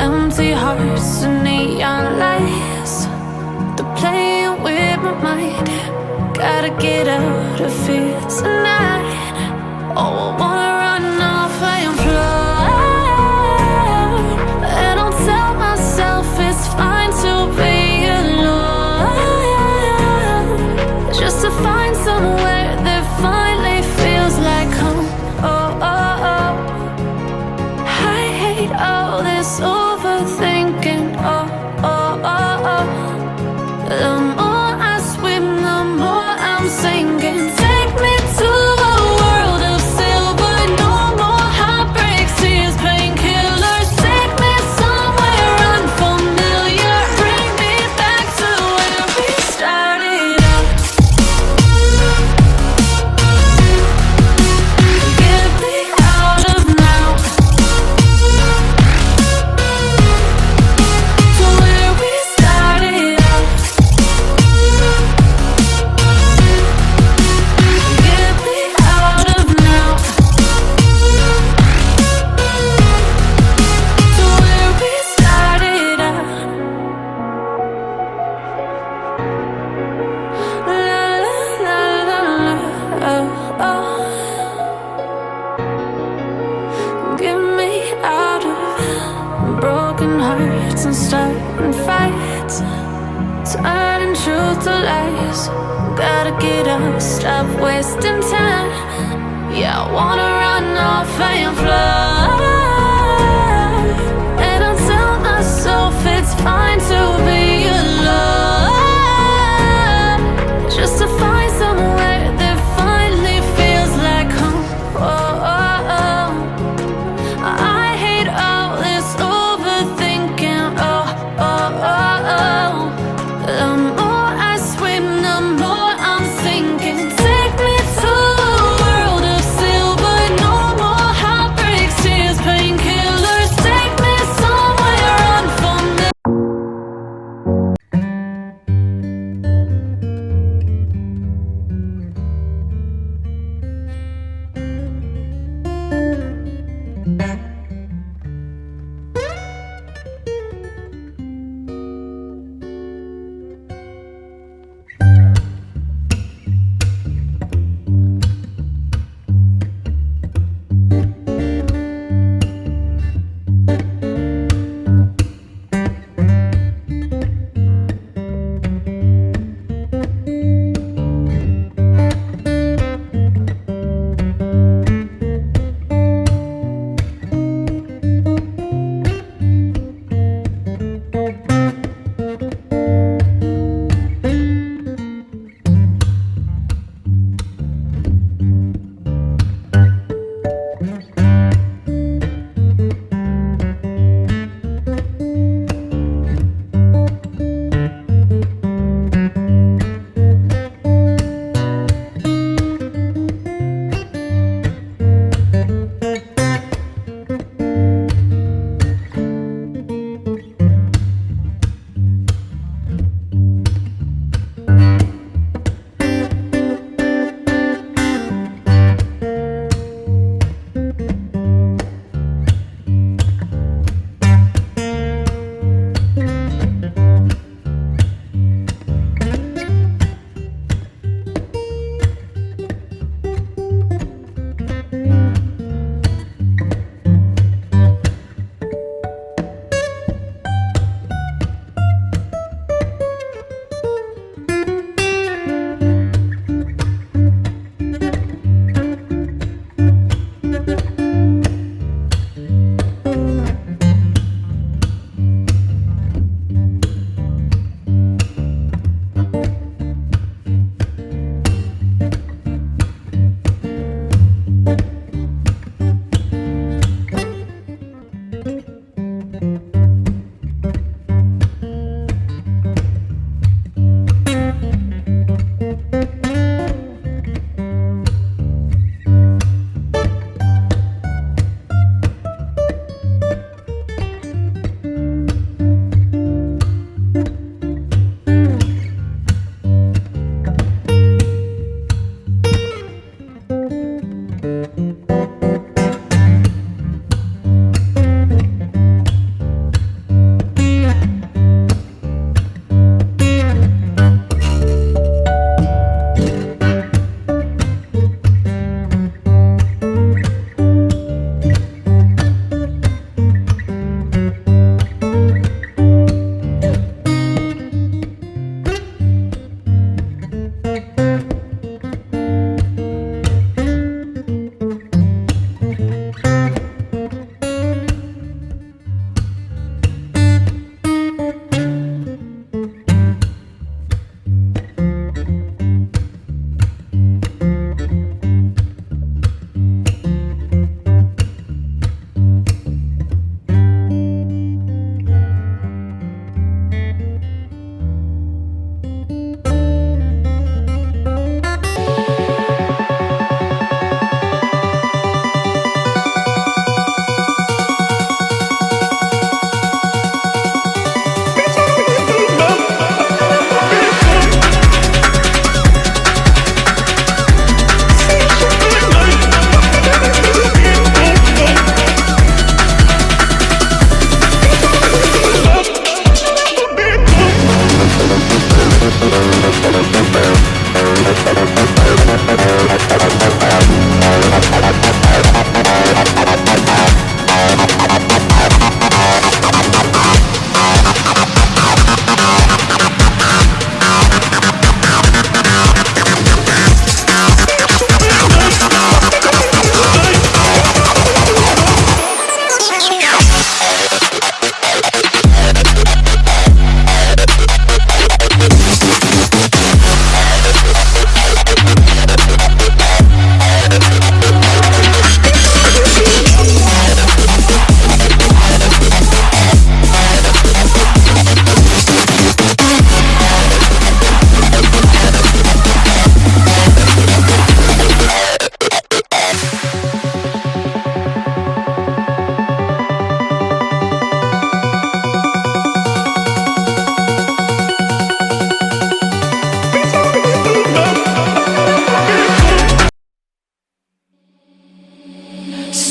Empty hearts and neon lights, they're playing with my mind. Gotta get out of here tonight. Oh, I wanna run off and fly, and I'll tell myself it's fine to be alone, just to find somewhere that finally feels like home. Oh, oh, oh. I hate all this overthinking. Oh, oh, oh, oh. The more I swim, the more I'm sinking. Take me to a world of silver. No more heartbreaks, tears, painkillers. Take me somewhere unfamiliar. Bring me back to where we started out. Get me out of now, to where we started out. Get me out of now, to where we started out. La la la la la, oh, oh. Get me out of broken hearts and starting fights, turning truth to lies. Gotta get up, stop wasting time. Yeah, I wanna run off and fly, and I'll tell myself it's fine to be alone, just to find somewhere that finally feels like home. Oh, oh, oh. I hate all this overthinking. Oh, oh, oh, oh. The more I swim, the more I'm sinking. Take me to a world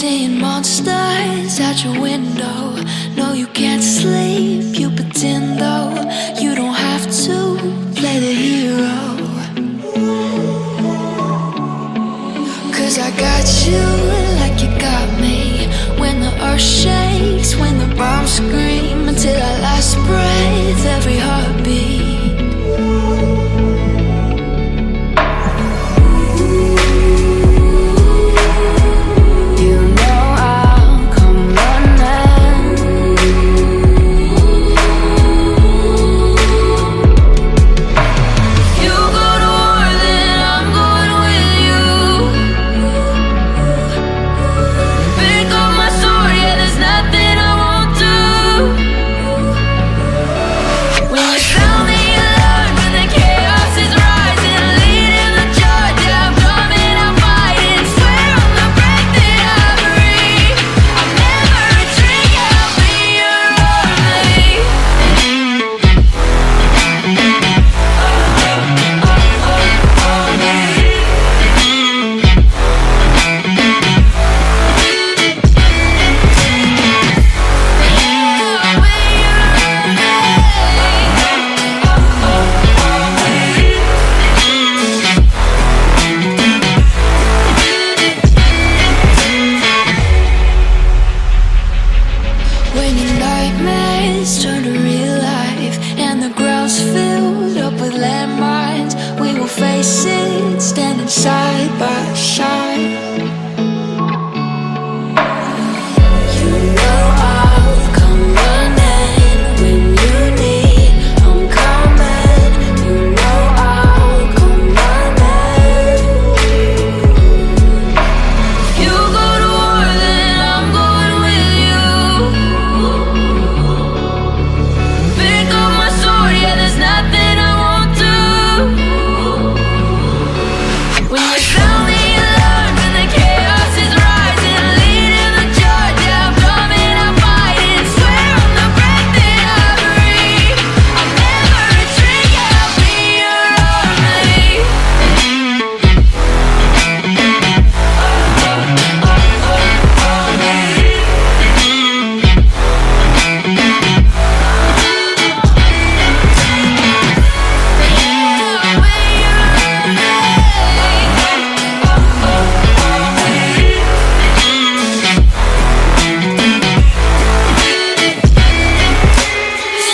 seeing monsters at your window. No, you can't sleep, you pretend though. You don't have to play the hero. 'Cause I got you like you got me. When the earth shakes, when the bombs scream, until our last breath, every heartbeat. Turn to real life, and the ground's filled up with landmines. We will face it, standing side by side. You know I'll come running when you need. I'm coming. You know I'll come running. You go to war, then I'm going with you. There's nothing I won't do. When you sound the alarm and the chaos is rising, leading the charge, yeah, I'm coming, I'm fighting. Swear on the breath that I breathe, I'll never retreat, yeah, I'll be your army.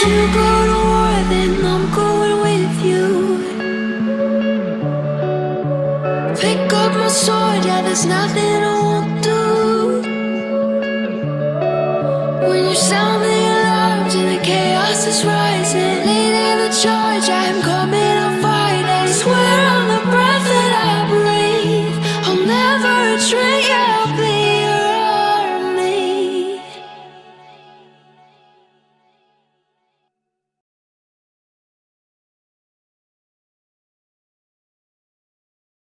You go to war, then I'm going with you. Pick up my sword, yeah, there's nothing I won't do. When you sound the alarms and the chaos is rising, leading the charge, I'm